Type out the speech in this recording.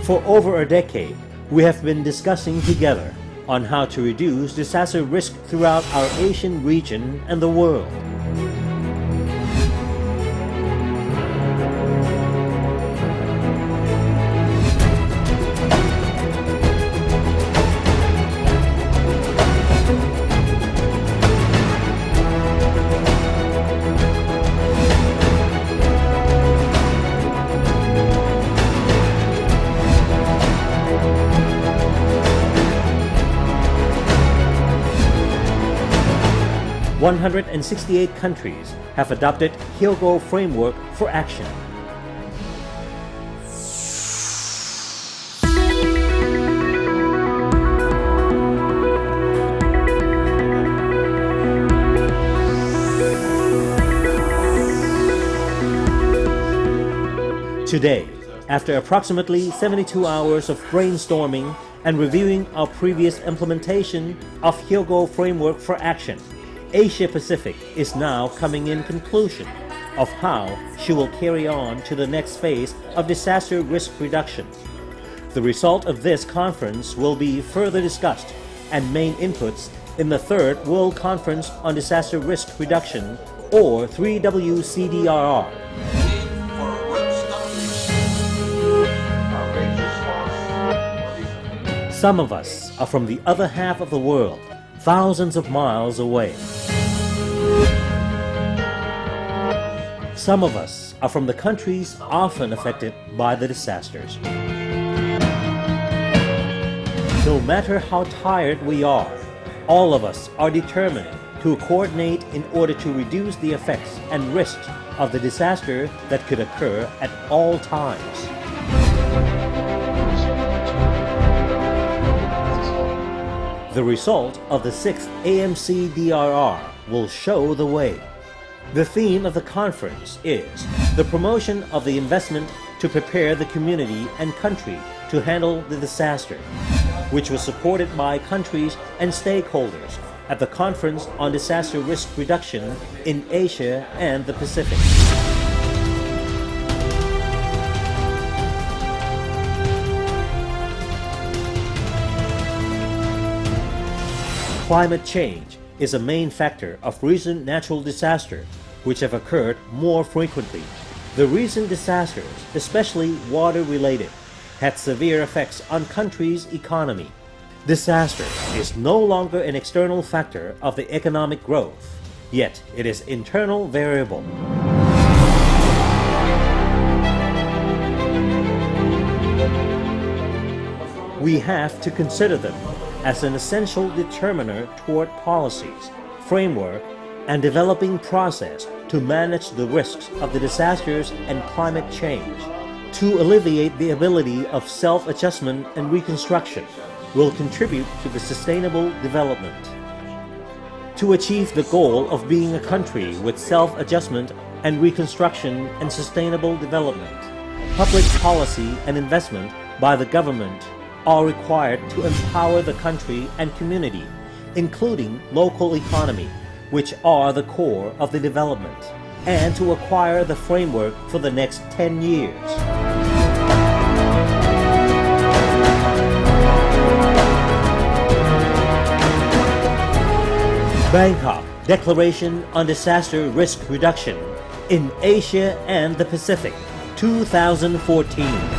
For over a decade, we have been discussing together on how to reduce disaster risk throughout our Asian region and the world. One 168 countries have adopted Hyogo Framework for Action. Today, after approximately 72 hours of brainstorming and reviewing our previous implementation of Hyogo Framework for Action, Asia Pacific is now coming in conclusion of how she will carry on to the next phase of disaster risk reduction. The result of this conference will be further discussed and main inputs in the third World Conference on Disaster Risk Reduction, or 3WCDRR. Some of us are from the other half of the world, thousands of miles away. Some of us are from the countries often affected by the disasters. No matter how tired we are, all of us are determined to coordinate in order to reduce the effects and risks of the disaster that could occur at all times. The result of the 6th AMCDRR will show the way. The theme of the conference is the promotion of the investment to prepare the community and country to handle the disaster, which was supported by countries and stakeholders at the Conference on Disaster Risk Reduction in Asia and the Pacific. Climate change is a main factor of recent natural disasters, which have occurred more frequently. The recent disasters, especially water-related, had severe effects on countries' economy. Disaster is no longer an external factor of the economic growth, yet it is an internal variable. We have to consider them as an essential determiner toward policies, framework, and developing process to manage the risks of the disasters and climate change. To alleviate the ability of self-adjustment and reconstruction will contribute to the sustainable development. To achieve the goal of being a country with self-adjustment and reconstruction and sustainable development, public policy and investment by the government are required to empower the country and community, including local economy, which are the core of the development, and to acquire the framework for the next 10 years. Bangkok Declaration on Disaster Risk Reduction in Asia and the Pacific, 2014.